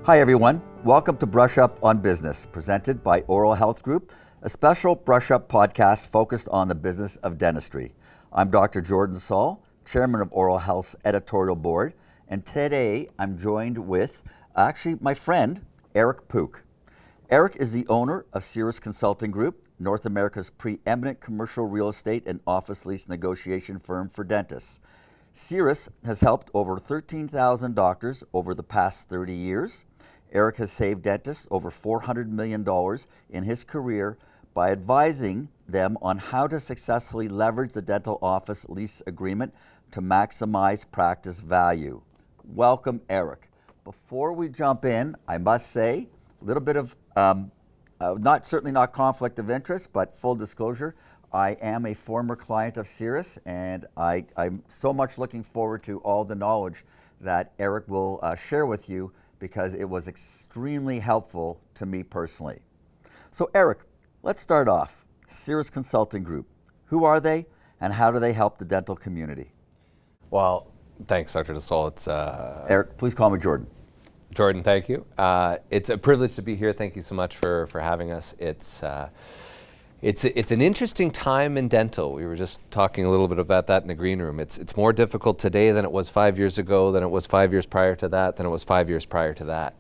Hi everyone, welcome to Brush Up on Business, presented by Oral Health Group, a special Brush Up podcast focused on the business of dentistry. I'm Dr. Jordan Soll, Chairman of Oral Health's editorial board, and today I'm joined with my friend, Eric Pook. Eric is the owner of Cirrus Consulting Group, North America's preeminent commercial real estate and office lease negotiation firm for dentists. Cirrus has helped over 13,000 doctors over the past 30 years. Eric has saved dentists over $400 million in his career by advising them on how to successfully leverage the dental office lease agreement to maximize practice value. Welcome, Eric. Before we jump in, I must say a little bit of, certainly not conflict of interest, but full disclosure, I am a former client of Cirrus, and I'm so much looking forward to all the knowledge that Eric will share with you, because it was extremely helpful to me personally. So Eric, let's start off. Cirrus Consulting Group, who are they and how do they help the dental community? Well, thanks, Dr. Soll. It's Eric, please call me Jordan. Jordan, thank you. It's a privilege to be here. Thank you so much for having us. It's an interesting time in dental. We were just talking a little bit about that in the green room. It's more difficult today than it was 5 years ago, than it was 5 years prior to that, than it was 5 years prior to that.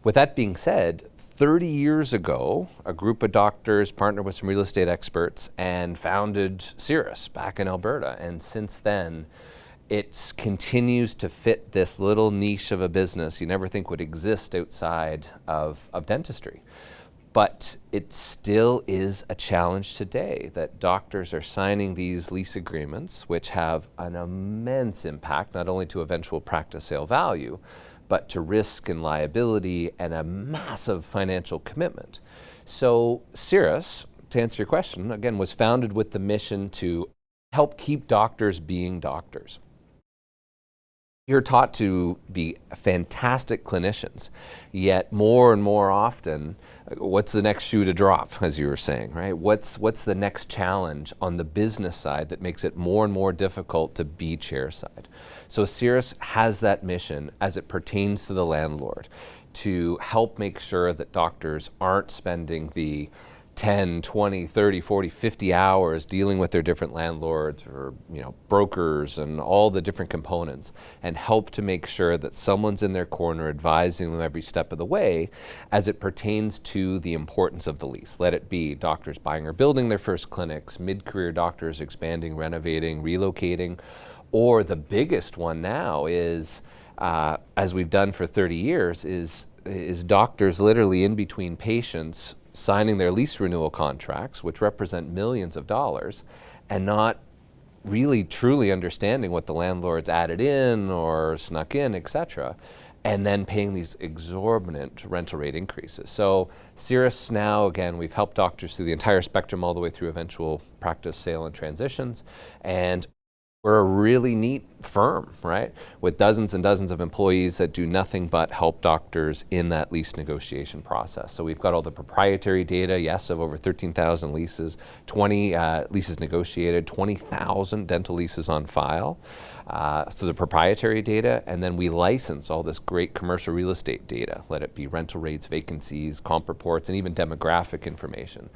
With that being said, 30 years ago, a group of doctors partnered with some real estate experts and founded Cirrus back in Alberta. And since then, it continues to fit this little niche of a business you never think would exist outside of dentistry. But it still is a challenge today that doctors are signing these lease agreements, which have an immense impact, not only to eventual practice sale value, but to risk and liability and a massive financial commitment. So Cirrus, to answer your question, again, was founded with the mission to help keep doctors being doctors. You're taught to be fantastic clinicians, yet more and more often, what's the next shoe to drop, as you were saying, right? What's the next challenge on the business side that makes it more and more difficult to be chairside? So Cirrus has that mission as it pertains to the landlord, to help make sure that doctors aren't spending the 10, 20, 30, 40, 50 hours dealing with their different landlords or brokers and all the different components, and help to make sure that someone's in their corner advising them every step of the way as it pertains to the importance of the lease. Let it be doctors buying or building their first clinics, mid-career doctors expanding, renovating, relocating, or the biggest one now is, as we've done for 30 years, is doctors literally in between patients signing their lease renewal contracts, which represent millions of dollars, and not really truly understanding what the landlord's added in or snuck in, etc., and then paying these exorbitant rental rate increases. So Cirrus now, again, we've helped doctors through the entire spectrum all the way through eventual practice, sale, and transitions, and we're a really neat firm, right? With dozens and dozens of employees that do nothing but help doctors in that lease negotiation process. So we've got all the proprietary data, yes, of over 13,000 leases, 20 leases negotiated, 20,000 dental leases on file. So the proprietary data, and then we license all this great commercial real estate data, let it be rental rates, vacancies, comp reports, and even demographic information.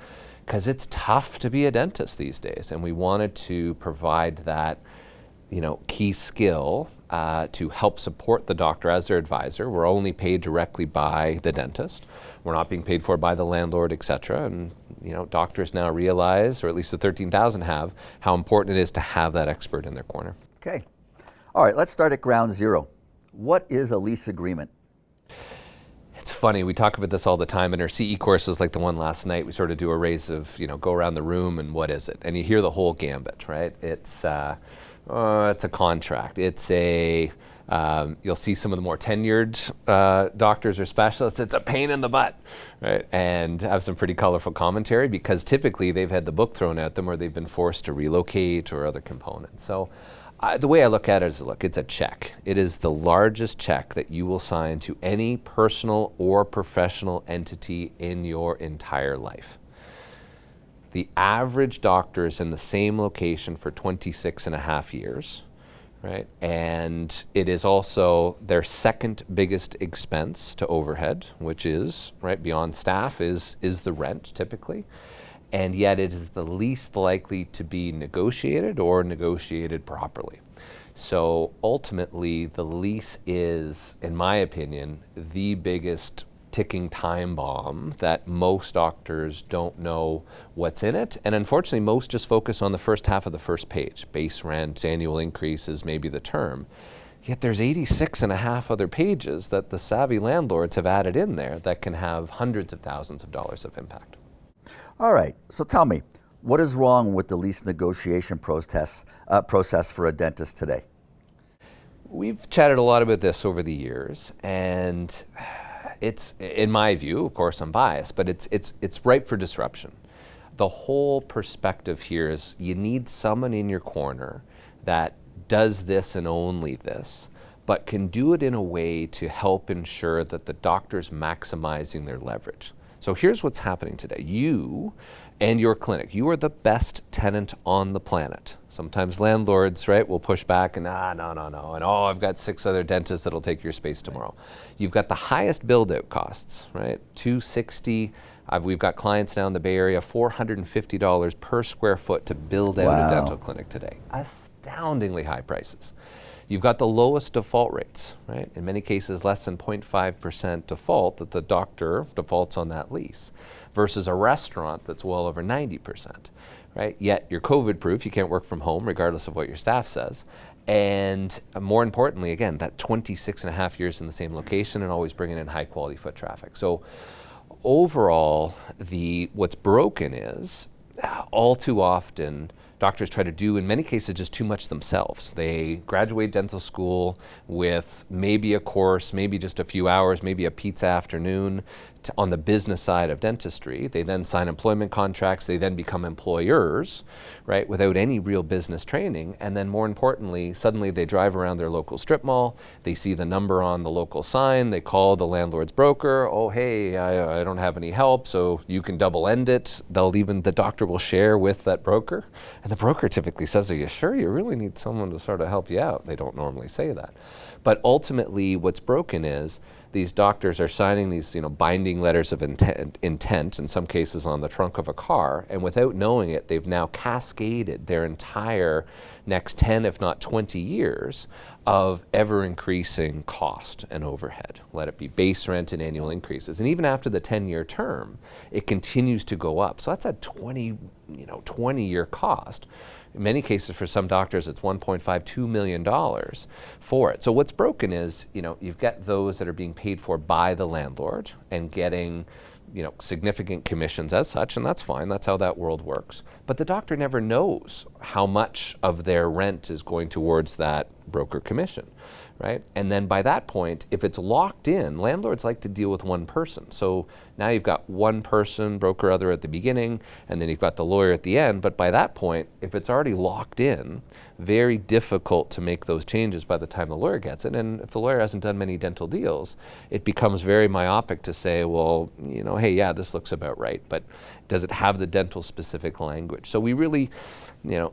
Because it's tough to be a dentist these days, and we wanted to provide that key skill to help support the doctor as their advisor. We're only paid directly by the dentist. We're not being paid for by the landlord, etc. And doctors now realize, or at least the 13,000 have, how important it is to have that expert in their corner. Okay. All right, let's start at ground zero. What is a lease agreement? It's funny, we talk about this all the time in our CE courses, like the one last night. We sort of do a race of, go around the room and what is it? And you hear the whole gambit, right? It's a contract. It's you'll see some of the more tenured doctors or specialists, it's a pain in the butt, right? And have some pretty colorful commentary because typically they've had the book thrown at them or they've been forced to relocate or other components. So the way I look at it is, it's a check. It is the largest check that you will sign to any personal or professional entity in your entire life. The average doctor is in the same location for 26 and a half years, right? And it is also their second biggest expense to overhead, which is, right, beyond staff is the rent typically. And yet it is the least likely to be negotiated or negotiated properly. So ultimately the lease is, in my opinion, the biggest ticking time bomb that most doctors don't know what's in it. And unfortunately, most just focus on the first half of the first page. Base rent, annual increases, maybe the term. Yet there's 86 and a half other pages that the savvy landlords have added in there that can have hundreds of thousands of dollars of impact. All right, so tell me, what is wrong with the lease negotiation process for a dentist today? We've chatted a lot about this over the years, and it's, in my view, of course I'm biased, but it's ripe for disruption. The whole perspective here is you need someone in your corner that does this and only this, but can do it in a way to help ensure that the doctor's maximizing their leverage. So here's what's happening today. You and your clinic, you are the best tenant on the planet. Sometimes landlords, right, will push back and no, and I've got 6 other dentists that'll take your space tomorrow. You've got the highest build-out costs, right? $260. We've got clients now in the Bay Area, $450 per square foot to build out a dental clinic today. Astoundingly high prices. You've got the lowest default rates, right? In many cases, less than 0.5% default that the doctor defaults on that lease versus a restaurant that's well over 90%, right? Yet you're COVID proof, you can't work from home regardless of what your staff says. And more importantly, again, that 26 and a half years in the same location and always bringing in high quality foot traffic. So overall, what's broken is all too often doctors try to do, in many cases, just too much themselves. They graduate dental school with maybe a course, maybe just a few hours, maybe a pizza afternoon on the business side of dentistry. They then sign employment contracts. They then become employers, right, without any real business training. And then more importantly, suddenly they drive around their local strip mall. They see the number on the local sign. They call the landlord's broker. Oh, hey, I don't have any help, so you can double end it. The doctor will share with that broker. And the broker typically says, are you sure you really need someone to sort of help you out? They don't normally say that. But ultimately, what's broken is these doctors are signing these, binding letters of intent, in some cases on the trunk of a car, and without knowing it, they've now cascaded their entire next 10, if not 20 years of ever-increasing cost and overhead. Let it be base rent and annual increases. And even after the 10-year term, it continues to go up. So that's a 20-year cost. In many cases, for some doctors, it's $1.52 million for it. So what's broken is, you've got those that are being paid for by the landlord and getting, significant commissions as such, and that's fine. That's how that world works. But the doctor never knows how much of their rent is going towards that broker commission, right? And then by that point, if it's locked in, landlords like to deal with one person. So now you've got one person, broker other at the beginning, and then you've got the lawyer at the end. But by that point, if it's already locked in, very difficult to make those changes by the time the lawyer gets it. And if the lawyer hasn't done many dental deals, it becomes very myopic to say, well, hey, yeah, this looks about right. But does it have the dental specific language? So we really,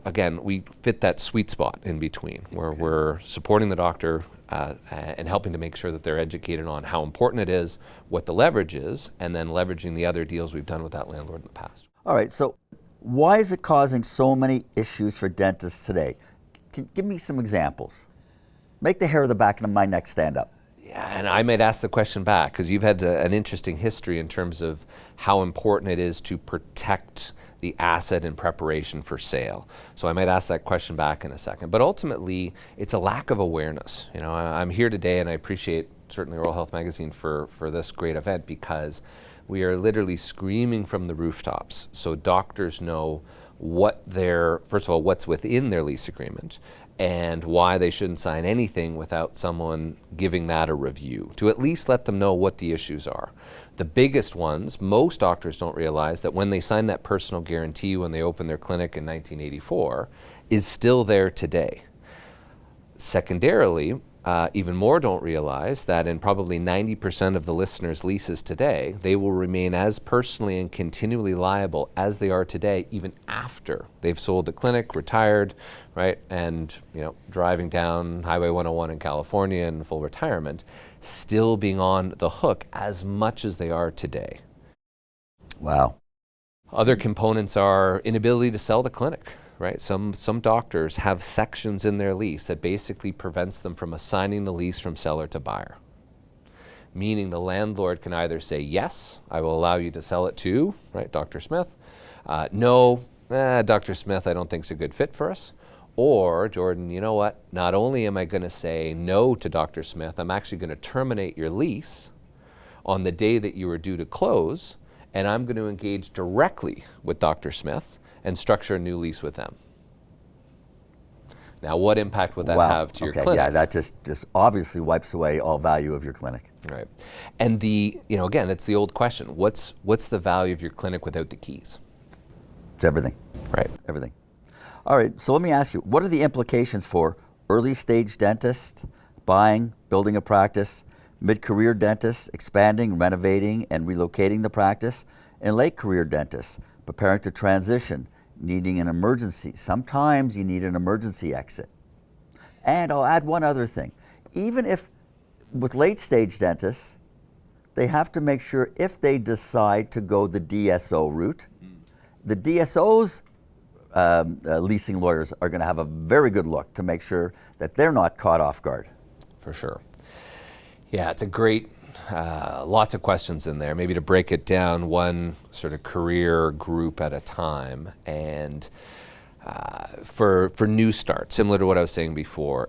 again, we fit that sweet spot in between where we're supporting the doctor and helping to make sure that they're educated on how important it is, what the leverage is, and then leveraging the other deals we've done with that landlord in the past. All right, so why is it causing so many issues for dentists today? Give me some examples. Make the hair of the back of my neck stand up. Yeah, and I might ask the question back because you've had an interesting history in terms of how important it is to protect the asset in preparation for sale. So I might ask that question back in a second. But ultimately, it's a lack of awareness. I'm here today, and I appreciate certainly Oral Health Magazine for this great event because we are literally screaming from the rooftops so doctors know first of all, what's within their lease agreement and why they shouldn't sign anything without someone giving that a review, to at least let them know what the issues are. The biggest ones, most doctors don't realize that when they sign that personal guarantee when they opened their clinic in 1984, is still there today. Secondarily, even more don't realize that in probably 90% of the listeners' leases today, they will remain as personally and continually liable as they are today, even after they've sold the clinic, retired, right, and driving down Highway 101 in California in full retirement, still being on the hook as much as they are today. Wow. Other components are inability to sell the clinic. Right? Some doctors have sections in their lease that basically prevents them from assigning the lease from seller to buyer. Meaning the landlord can either say, yes, I will allow you to sell it to, right, Dr. Smith. No, Dr. Smith, I don't think is a good fit for us. Or, Jordan, you know what? Not only am I going to say no to Dr. Smith, I'm actually going to terminate your lease on the day that you were due to close, and I'm going to engage directly with Dr. Smith and structure a new lease with them. Now, what impact would that have to your clinic? Yeah, that just obviously wipes away all value of your clinic. Right. And again, that's the old question. What's the value of your clinic without the keys? It's everything. Right. Everything. All right, so let me ask you, what are the implications for early stage dentists buying, building a practice, mid-career dentists expanding, renovating, and relocating the practice, and late career dentists preparing to transition, needing an emergency? Sometimes you need an emergency exit. And I'll add one other thing. Even if, with late stage dentists, they have to make sure if they decide to go the DSO route, the DSO's leasing lawyers are going to have a very good look to make sure that they're not caught off guard. For sure. Yeah, it's a great, lots of questions in there. Maybe to break it down one sort of career group at a time. And for new starts, similar to what I was saying before,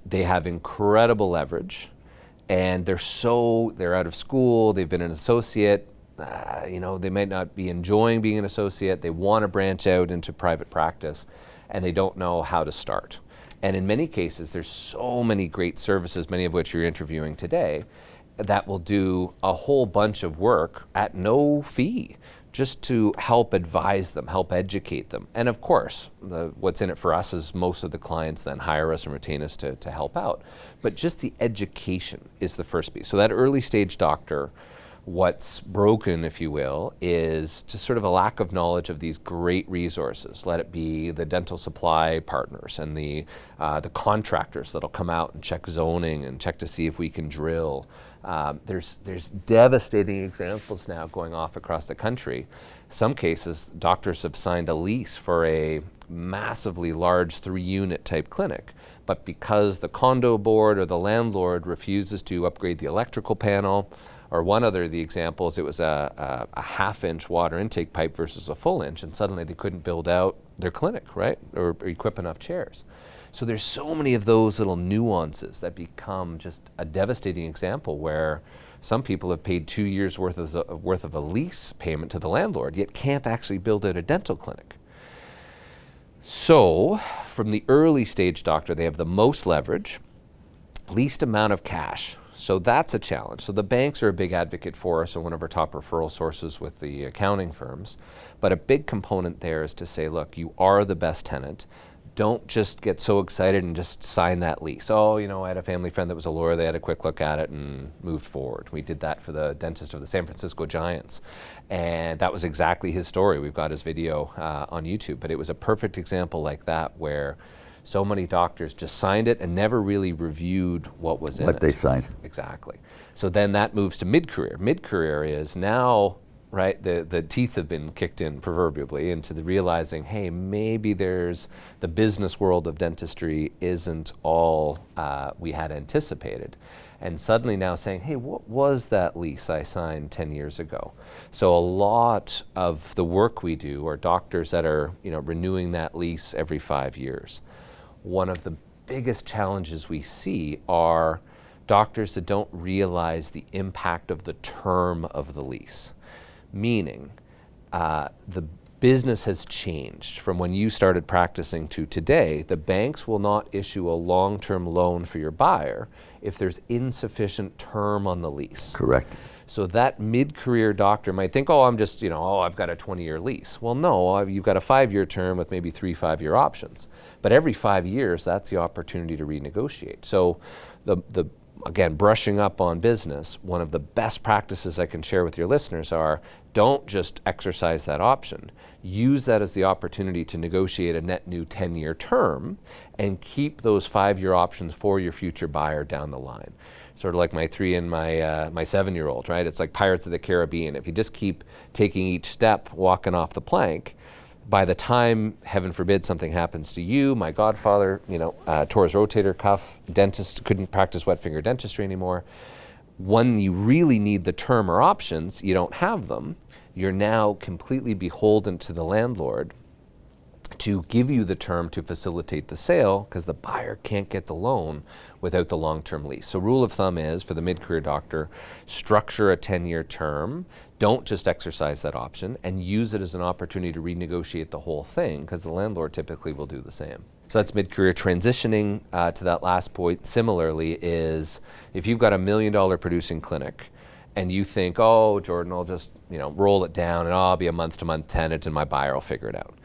they have incredible leverage, and they're out of school, they've been an associate, they might not be enjoying being an associate, they want to branch out into private practice, and they don't know how to start. And in many cases, there's so many great services, many of which you're interviewing today, that will do a whole bunch of work at no fee, just to help advise them, help educate them. And of course, what's in it for us is most of the clients then hire us and retain us to help out. But just the education is the first piece. So that early stage doctor, what's broken, if you will, is just sort of a lack of knowledge of these great resources. Let it be the dental supply partners and the contractors that'll come out and check zoning and check to see if we can drill. There's devastating examples now going off across the country. Some cases, doctors have signed a lease for a massively large 3-unit type clinic, but because the condo board or the landlord refuses to upgrade the electrical panel, or one other of the examples, it was a half-inch water intake pipe versus a full inch, and suddenly they couldn't build out their clinic, right, or equip enough chairs. So there's so many of those little nuances that become just a devastating example where some people have paid 2 years worth of a lease payment to the landlord, yet can't actually build out a dental clinic. So from the early stage doctor, they have the most leverage, least amount of cash. So that's a challenge. So the banks are a big advocate for us and one of our top referral sources with the accounting firms. But a big component there is to say, look, you are the best tenant. Don't just get so excited and just sign that lease. Oh, I had a family friend that was a lawyer. They had a quick look at it and moved forward. We did that for the dentist of the San Francisco Giants. And that was exactly his story. We've got his video on YouTube. But it was a perfect example like that where so many doctors just signed it and never really reviewed what was in it. What they signed. Exactly. So then that moves to mid-career. Mid-career is now, right, the teeth have been kicked in proverbially into the realizing, hey, maybe the business world of dentistry isn't all we had anticipated. And suddenly now saying, hey, what was that lease I signed 10 years ago? So a lot of the work we do are doctors that are renewing that lease every 5 years. One of the biggest challenges we see are doctors that don't realize the impact of the term of the lease. Meaning, the business has changed from when you started practicing to today. The banks will not issue a long-term loan for your buyer if there's insufficient term on the lease. Correct. So that mid-career doctor might think, oh, I'm just, I've got a 20-year lease. Well, no, you've got a 5-year term with maybe 3 5-year options. But every 5 years, that's the opportunity to renegotiate. So again, brushing up on business, one of the best practices I can share with your listeners are, don't just exercise that option. Use that as the opportunity to negotiate a net new 10-year term and keep those 5-year options for your future buyer down the line. Sort of like my 3 and my 7-year-old, right? It's like Pirates of the Caribbean. If you just keep taking each step, walking off the plank, by the time, heaven forbid, something happens to you, my godfather, tore his rotator cuff, dentist couldn't practice wet finger dentistry anymore. When you really need the term or options, you don't have them. You're now completely beholden to the landlord to give you the term to facilitate the sale, because the buyer can't get the loan without the long-term lease. So rule of thumb is, for the mid-career doctor, structure a 10-year term. Don't just exercise that option, and use it as an opportunity to renegotiate the whole thing, because the landlord typically will do the same. So that's mid-career. Transitioning to that last point, similarly, is if you've got $1 million producing clinic, and you think, oh, Jordan, I'll just roll it down, and I'll be a month-to-month tenant, and my buyer will figure it out.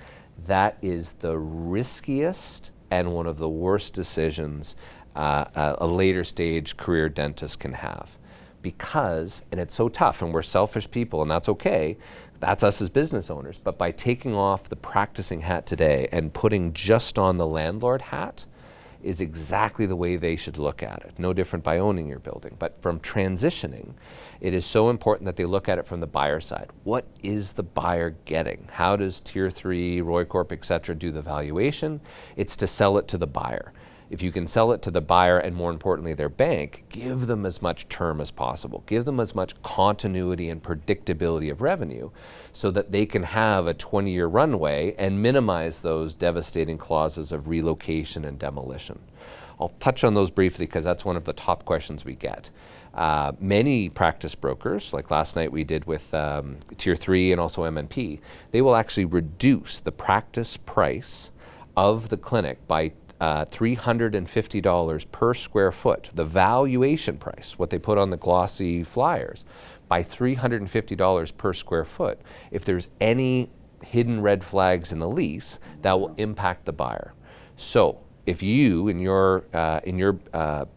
That is the riskiest and one of the worst decisions a later stage career dentist can have. Because, and it's so tough, and we're selfish people, and that's okay, that's us as business owners, but by taking off the practicing hat today and putting just on the landlord hat is exactly the way they should look at it. No different by owning your building. But from transitioning, it is so important that they look at it from the buyer side. What is the buyer getting? How does Tier 3, Roy Corp, et cetera, do the valuation? It's to sell it to the buyer. If you can sell it to the buyer, and more importantly their bank, give them as much term as possible. Give them as much continuity and predictability of revenue so that they can have a 20-year runway and minimize those devastating clauses of relocation and demolition. I'll touch on those briefly because that's one of the top questions we get. Many practice brokers, like last night we did with Tier 3 and also MNP, they will actually reduce the practice price of the clinic by $350 per square foot, the valuation price, what they put on the glossy flyers, by $350 per square foot. If there's any hidden red flags in the lease, that will impact the buyer. So if you, in your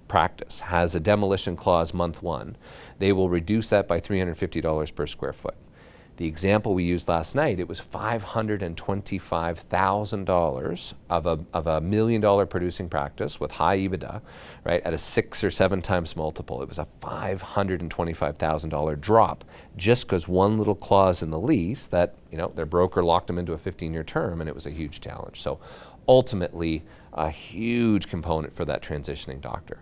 practice, has a demolition clause month 1, they will reduce that by $350 per square foot. The example we used last night, it was $525,000 of a $1 million producing practice with high EBITDA, right, at a 6 or 7 times multiple. It was a $525,000 drop just because one little clause in the lease that their broker locked them into a 15-year term, and it was a huge challenge. So ultimately, a huge component for that transitioning doctor.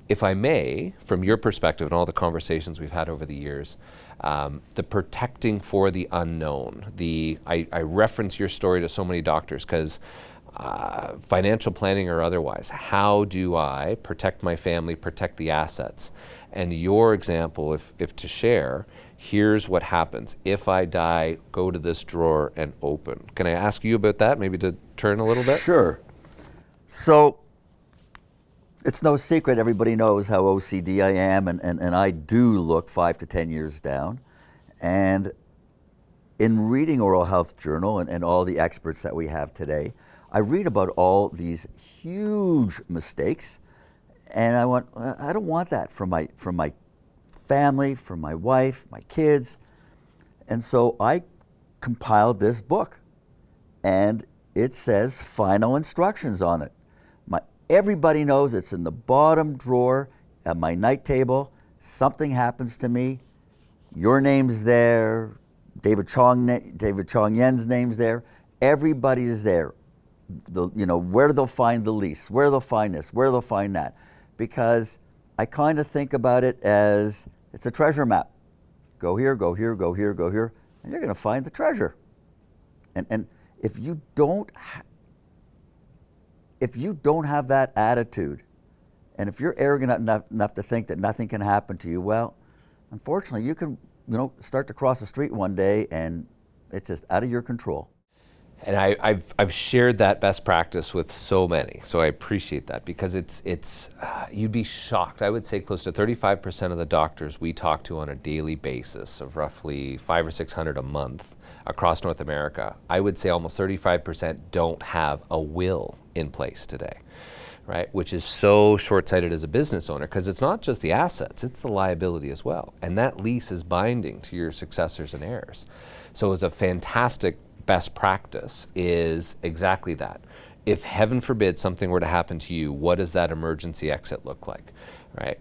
If I may, from your perspective and all the conversations we've had over the years, the protecting for the unknown. I reference your story to so many doctors because financial planning or otherwise, how do I protect my family, protect the assets? And your example, if to share, here's what happens. If I die, go to this drawer and open. Can I ask you about that, maybe to turn a little bit? Sure. So it's no secret, everybody knows how OCD I am, and I do look 5 to 10 years down. And in reading Oral Health Journal and all the experts that we have today, I read about all these huge mistakes, and I don't want that from my family, from my wife, my kids. And so I compiled this book, and it says final instructions on it. Everybody knows it's in the bottom drawer at my night table. Something happens to me, your name's there, David Chong Yen's name's there. Everybody is there. Where they'll find the lease, where they'll find this, where they'll find that. Because I kind of think about it as it's a treasure map. Go here, go here, go here, go here, and you're going to find the treasure. And if you don't have that attitude, and if you're arrogant enough to think that nothing can happen to you, well, unfortunately, you can start to cross the street one day and it's just out of your control. And I've shared that best practice with so many, so I appreciate that, because it's you'd be shocked. I would say close to 35% of the doctors we talk to on a daily basis, of roughly 500 or 600 a month across North America, I would say almost 35% don't have a will in place today, right? Which is so short-sighted as a business owner, because it's not just the assets, it's the liability as well. And that lease is binding to your successors and heirs. So it's a fantastic best practice is exactly that. If heaven forbid something were to happen to you, what does that emergency exit look like, right?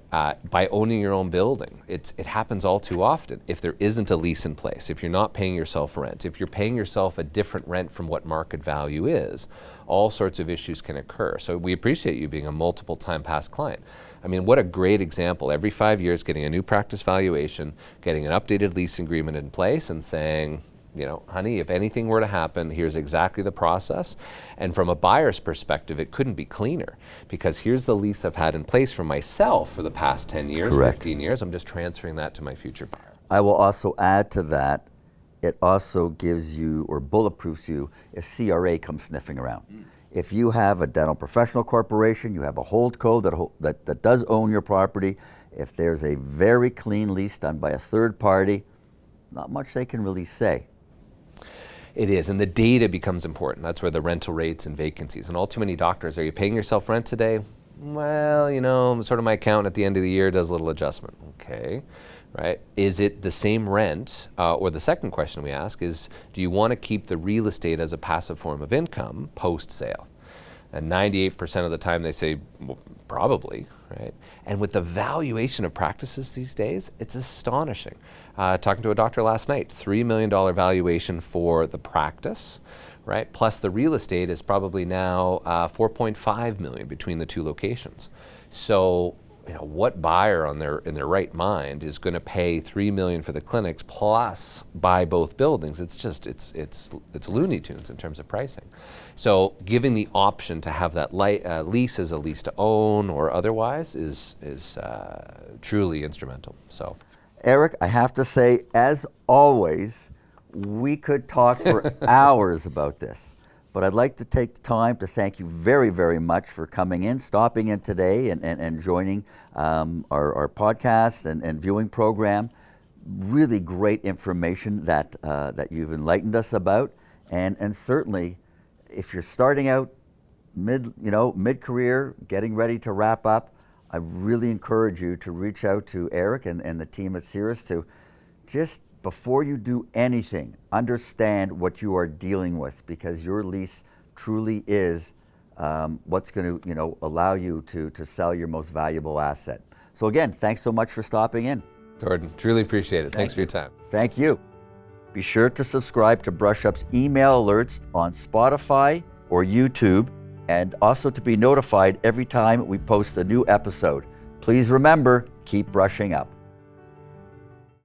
By owning your own building, it happens all too often. If there isn't a lease in place, if you're not paying yourself rent, if you're paying yourself a different rent from what market value is, all sorts of issues can occur. So we appreciate you being a multiple time past client. I mean, what a great example. Every 5 years, getting a new practice valuation, getting an updated lease agreement in place, and saying, you know, honey, if anything were to happen, here's exactly the process. And from a buyer's perspective, it couldn't be cleaner, because here's the lease I've had in place for myself for the past 10 years, Correct. 15 years. I'm just transferring that to my future buyer. I will also add to that, it also gives you, or bulletproofs you, if CRA comes sniffing around. If you have a dental professional corporation, you have a holdco that does own your property, if there's a very clean lease done by a third party, not much they can really say. It is, and the data becomes important. That's where the rental rates and vacancies, and all too many doctors, are you paying yourself rent today? Well, you know, sort of my accountant at the end of the year does a little adjustment. Okay, right? Is it the same rent? Or the second question we ask is, do you want to keep the real estate as a passive form of income post-sale? And 98% of the time they say, well, probably, right? And with the valuation of practices these days, it's astonishing. Talking to a doctor last night, $3 million valuation for the practice, right? Plus the real estate is probably now $4.5 million between the two locations. So, you know, what buyer in their right mind is going to pay $3 million for the clinics plus buy both buildings? It's just it's Looney Tunes in terms of pricing. So giving the option to have that lease as a lease to own or otherwise is truly instrumental. So, Eric, I have to say, as always, we could talk for hours about this. But I'd like to take the time to thank you very, very much for coming in, stopping in today and joining our podcast and viewing program. Really great information that you've enlightened us about. And certainly, if you're starting out mid-career, getting ready to wrap up, I really encourage you to reach out to Eric and the team at Cirrus to just, before you do anything, understand what you are dealing with, because your lease truly is what's going to allow you to sell your most valuable asset. So again, thanks so much for stopping in. Jordan, truly appreciate it. Thanks for your time. Thank you. Be sure to subscribe to Brush Up's email alerts on Spotify or YouTube, and also to be notified every time we post a new episode. Please remember, keep brushing up.